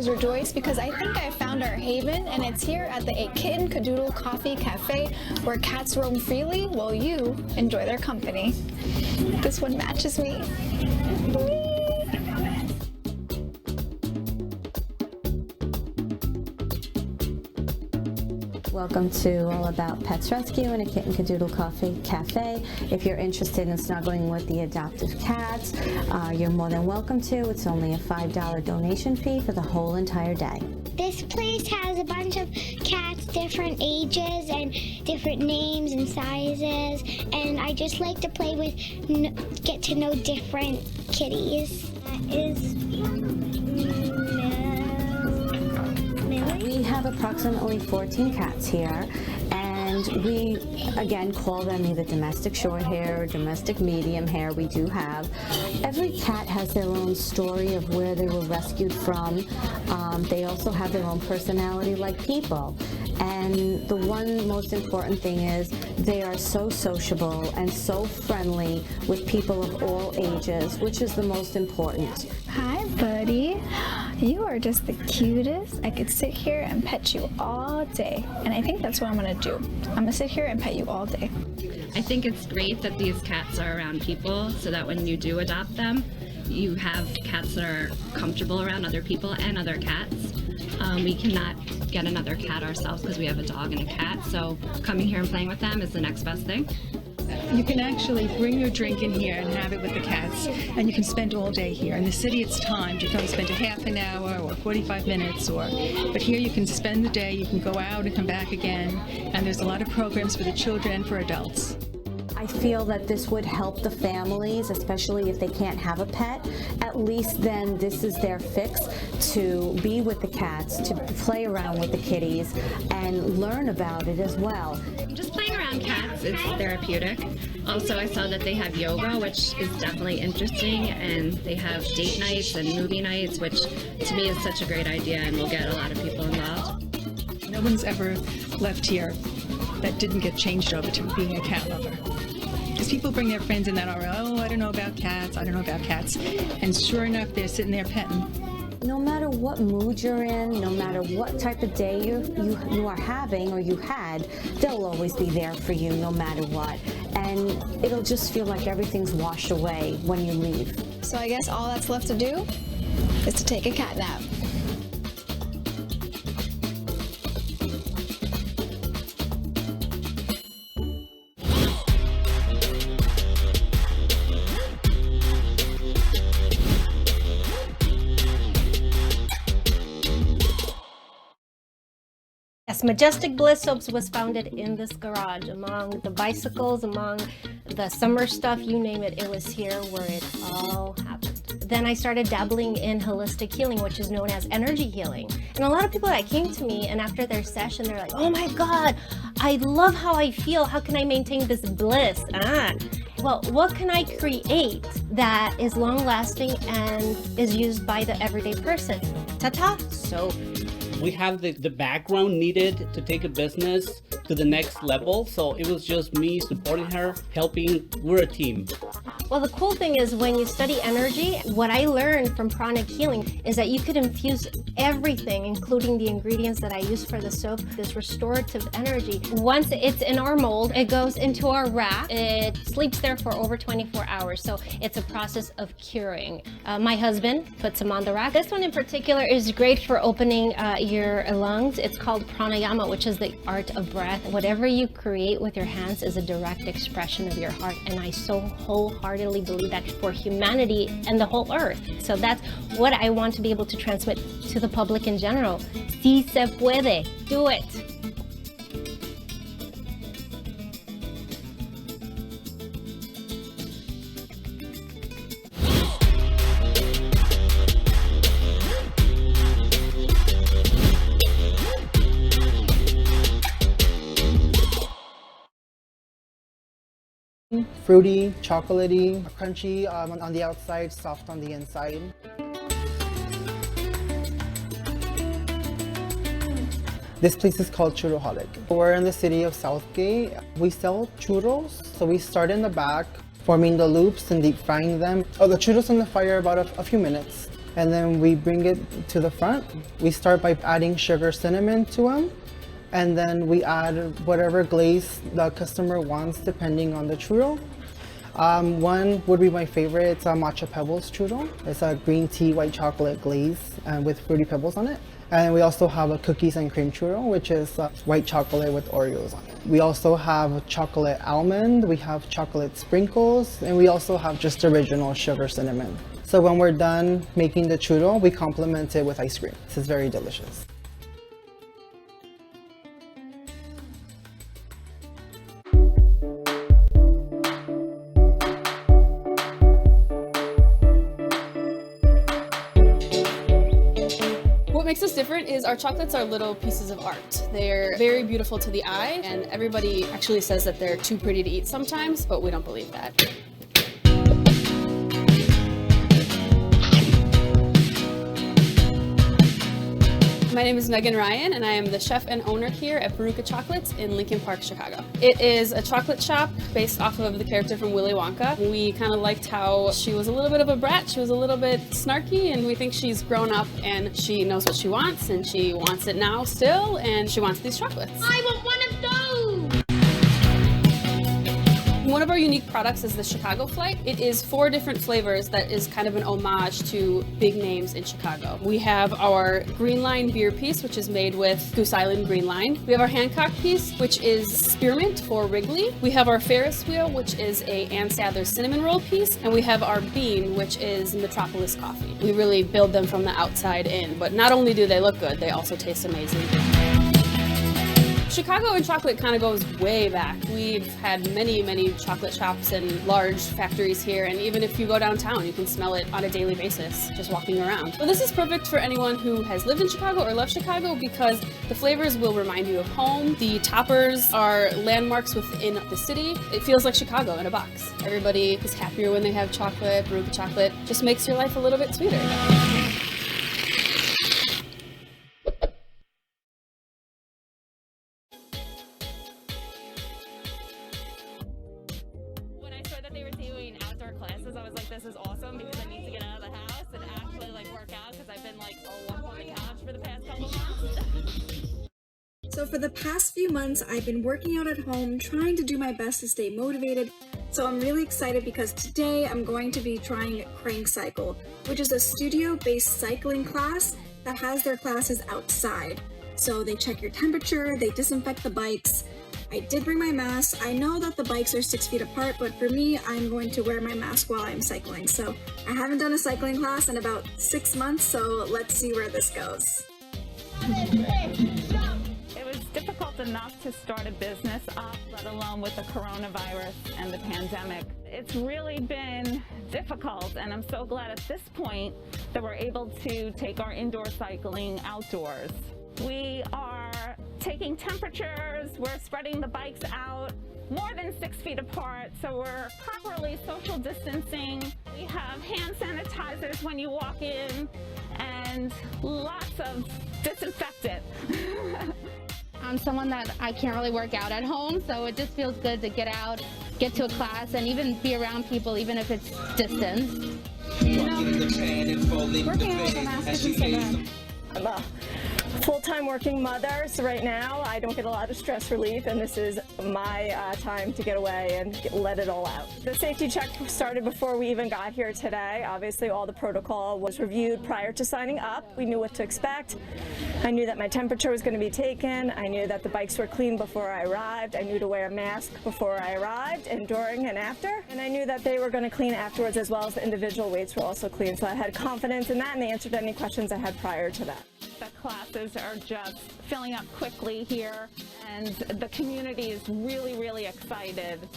is rejoiced because I think I found our haven, and it's here at the Kitten, Kadoodle Coffee Cafe, where cats roam freely while you enjoy their company. This one matches me. Welcome to All About Pets Rescue and a Kitten Kadoodle Coffee Cafe. If you're interested in snuggling with the adoptive cats, you're more than welcome to. It's only a $5 donation fee for the whole entire day. This place has a bunch of cats, different ages and different names and sizes, and I just like to play with, get to know different kitties. That is We have approximately 14 cats here, and we again call them either domestic short hair or domestic medium hair. We do have. Every cat has their own story of where they were rescued from. They also have their own personality like people. And the one most important thing is they are so sociable and so friendly with people of all ages, which is the most important. Hi, buddy. You are just the cutest. I could sit here and pet you all day. And I think that's what I'm gonna do. I'm gonna sit here and pet you all day. I think it's great that these cats are around people so that when you do adopt them, you have cats that are comfortable around other people and other cats. We cannot get another cat ourselves because we have a dog and a cat, so coming here and playing with them is the next best thing. You can actually bring your drink in here and have it with the cats, and you can spend all day here. In the city it's timed. You can only spend a half an hour or 45 minutes, but here you can spend the day, you can go out and come back again, and there's a lot of programs for the children and for adults. I feel that this would help the families, especially if they can't have a pet. At least then this is their fix to be with the cats, to play around with the kitties, and learn about it as well. Just playing around cats is therapeutic. Also, I saw that they have yoga, which is definitely interesting, and they have date nights and movie nights, which to me is such a great idea and will get a lot of people involved. No one's ever left here that didn't get changed over to being a cat lover. Because people bring their friends in that are, oh, I don't know about cats, I don't know about cats. And sure enough, they're sitting there petting. No matter what mood you're in, no matter what type of day you are having or you had, they'll always be there for you no matter what. And it'll just feel like everything's washed away when you leave. So I guess all that's left to do is to take a cat nap. Yes, Majestic Bliss Soaps was founded in this garage. Among the bicycles, among the summer stuff, you name it, it was here where it all happened. Then I started dabbling in holistic healing, which is known as energy healing. And a lot of people that came to me and after their session, they're like, oh my God, I love how I feel. How can I maintain this bliss? Well, what can I create that is long lasting and is used by the everyday person? Ta-ta, soap. We have the background needed to take a business to the next level, so it was just me supporting her, helping. We're a team. Well, the cool thing is when you study energy, what I learned from pranic healing is that you could infuse everything, including the ingredients that I use for the soap, this restorative energy. Once it's in our mold, it goes into our rack. It sleeps there for over 24 hours, so it's a process of curing. My husband puts them on the rack. This one in particular is great for opening your lungs. It's called pranayama, which is the art of breath. Whatever you create with your hands is a direct expression of your heart, and I so wholeheartedly believe that for humanity and the whole earth. So that's what I want to be able to transmit to the public in general. Si se puede. Do it. Fruity, chocolatey, crunchy on the outside, soft on the inside. This place is called Churroholic. We're in the city of Southgate. We sell churros, so we start in the back, forming the loops and deep frying them. Oh, the churros on the fire about a few minutes. and then we bring it to the front. We start by adding sugar cinnamon to them, and then we add whatever glaze the customer wants depending on the churro. One would be my favorite. It's a matcha pebbles churro. It's a green tea white chocolate glaze with fruity pebbles on it. And we also have a cookies and cream churro, which is white chocolate with Oreos on it. We also have chocolate almond, we have chocolate sprinkles, and we also have just original sugar cinnamon. So when we're done making the churro, we complement it with ice cream. This is very delicious. What makes us different is our chocolates are little pieces of art. They're very beautiful to the eye, and everybody actually says that they're too pretty to eat sometimes, but we don't believe that. My name is Megan Ryan, and I am the chef and owner here at Baruka Chocolates in Lincoln Park, Chicago. It is a chocolate shop based off of the character from Willy Wonka. We kind of liked how she was a little bit of a brat, she was a little bit snarky, and we think she's grown up and she knows what she wants, and she wants it now still, and she wants these chocolates. I want one of those! One of our unique products is the Chicago Flight. It is 4 different flavors that is kind of an homage to big names in Chicago. We have our Green Line beer piece, which is made with Goose Island Green Line. We have our Hancock piece, which is spearmint for Wrigley. We have our Ferris wheel, which is a Ann Sadler cinnamon roll piece. And we have our bean, which is Metropolis coffee. We really build them from the outside in, but not only do they look good, they also taste amazing. Chicago and chocolate kind of goes way back. We've had many, many chocolate shops and large factories here, and even if you go downtown, you can smell it on a daily basis just walking around. Well, this is perfect for anyone who has lived in Chicago or loves Chicago because the flavors will remind you of home. The toppers are landmarks within the city. It feels like Chicago in a box. Everybody is happier when they have chocolate. Baruka chocolate just makes your life a little bit sweeter. They were doing outdoor classes, I was like, this is awesome because I need to get out of the house and actually like work out because I've been like all up on the couch for the past couple months. So for the past few months, I've been working out at home, trying to do my best to stay motivated. So I'm really excited because today I'm going to be trying Crank Cycle, which is a studio-based cycling class that has their classes outside. So they check your temperature, they disinfect the bikes. I did bring my mask. I know that the bikes are 6 feet apart, but for me, I'm going to wear my mask while I'm cycling. So I haven't done a cycling class in about 6 months, so let's see where this goes. It was difficult enough to start a business up, let alone with the coronavirus and the pandemic. It's really been difficult, and I'm so glad at this point that we're able to take our indoor cycling outdoors. We are taking temperatures, we're spreading the bikes out more than 6 feet apart, so we're properly social distancing. We have hand sanitizers when you walk in and lots of disinfectant. I'm someone that I can't really work out at home, so it just feels good to get out, get to a class, and even be around people, even if it's distance. You know, working out with a mask isn't so bad. I'm a full-time working mother, so right now I don't get a lot of stress relief, and this is my time to get away and let it all out. The safety check started before we even got here today. Obviously, all the protocol was reviewed prior to signing up. We knew what to expect. I knew that my temperature was going to be taken. I knew that the bikes were clean before I arrived. I knew to wear a mask before I arrived, and during and after. And I knew that they were going to clean afterwards, as well as the individual weights were also clean. So I had confidence in that, and they answered any questions I had prior to that. The classes are just filling up quickly here, and the community is really, really excited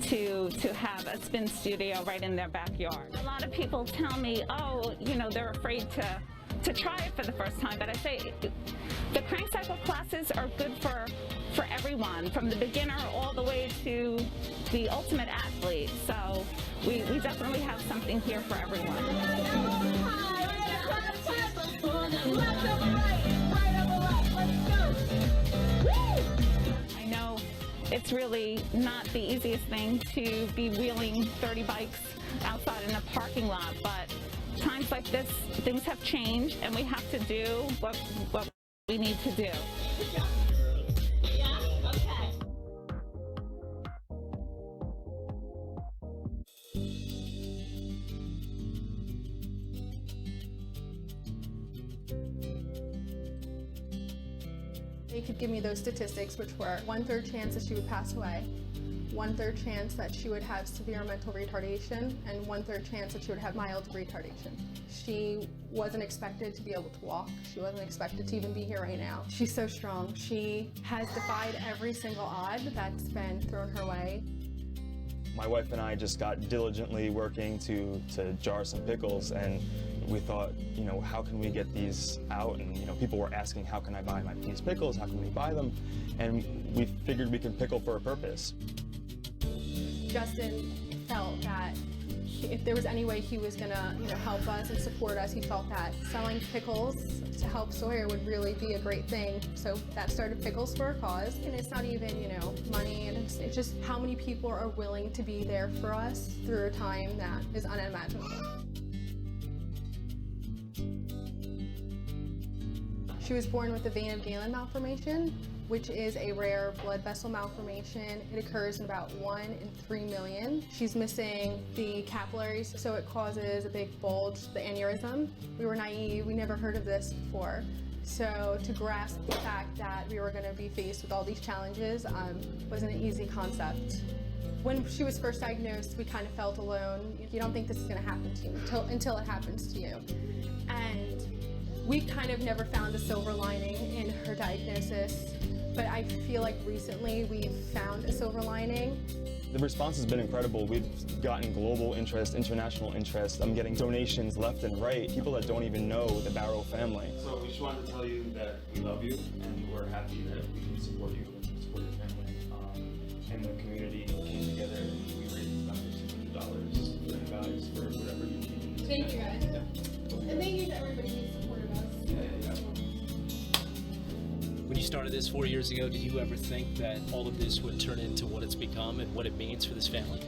to have a spin studio right in their backyard. A lot of people tell me, oh, you know, they're afraid to try it for the first time, but I say the Crank Cycle classes are good for everyone, from the beginner all the way to the ultimate athlete. So we definitely have something here for everyone. I know it's really not the easiest thing to be wheeling 30 bikes outside in a parking lot, but times like this, things have changed, and we have to do what we need to do. They could give me those statistics, which were 1/3 chance that she would pass away, 1/3 chance that she would have severe mental retardation, and 1/3 chance that she would have mild retardation. She wasn't expected to be able to walk. She wasn't expected to even be here right now. She's so strong. She has defied every single odd that's been thrown her way. My wife and I just got diligently working to jar some pickles, and we thought, you know, how can we get these out? And, you know, people were asking, how can I buy my piece pickles? How can we buy them? And we figured we could pickle for a purpose. Justin felt that if there was any way he was gonna, help us and support us, he felt that selling pickles to help Sawyer would really be a great thing. So that started Pickles for a Cause. And it's not even, money, and it's just how many people are willing to be there for us through a time that is unimaginable. She was born with a vein of Galen malformation, which is a rare blood vessel malformation. It occurs in about 1 in 3 million. She's missing the capillaries, so it causes a big bulge, the aneurysm. We were naive, we never heard of this before. So to grasp the fact that we were gonna be faced with all these challenges wasn't an easy concept. When she was first diagnosed, we kind of felt alone. You don't think this is gonna happen to you until it happens to you. And we kind of never found a silver lining in her diagnosis, but I feel like recently we've found a silver lining. The response has been incredible. We've gotten global interest, international interest. I'm getting donations left and right, people that don't even know the Barrow family. So we just wanted to tell you that we love you, and we're happy that we can support you and support your family. And the community came together, and we raised under $600 for you guys for whatever you need. Thank you guys. Yeah. And thank you to everybody who supported us. When you started this 4 years ago, did you ever think that all of this would turn into what it's become and what it means for this family?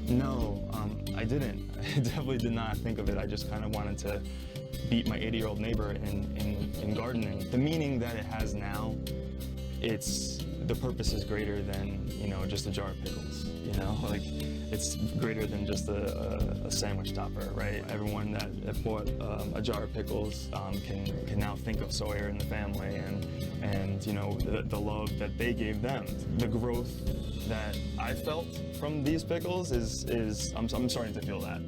No, I didn't. I definitely did not think of it. I just kind of wanted to beat my 80-year-old neighbor in gardening. The meaning that it has now, the purpose is greater than, just a jar of pickles, Like, it's greater than just a sandwich topper, right? Everyone that bought a jar of pickles can now think of Sawyer and the family and the love that they gave them. The growth that I felt from these pickles is I'm starting to feel that.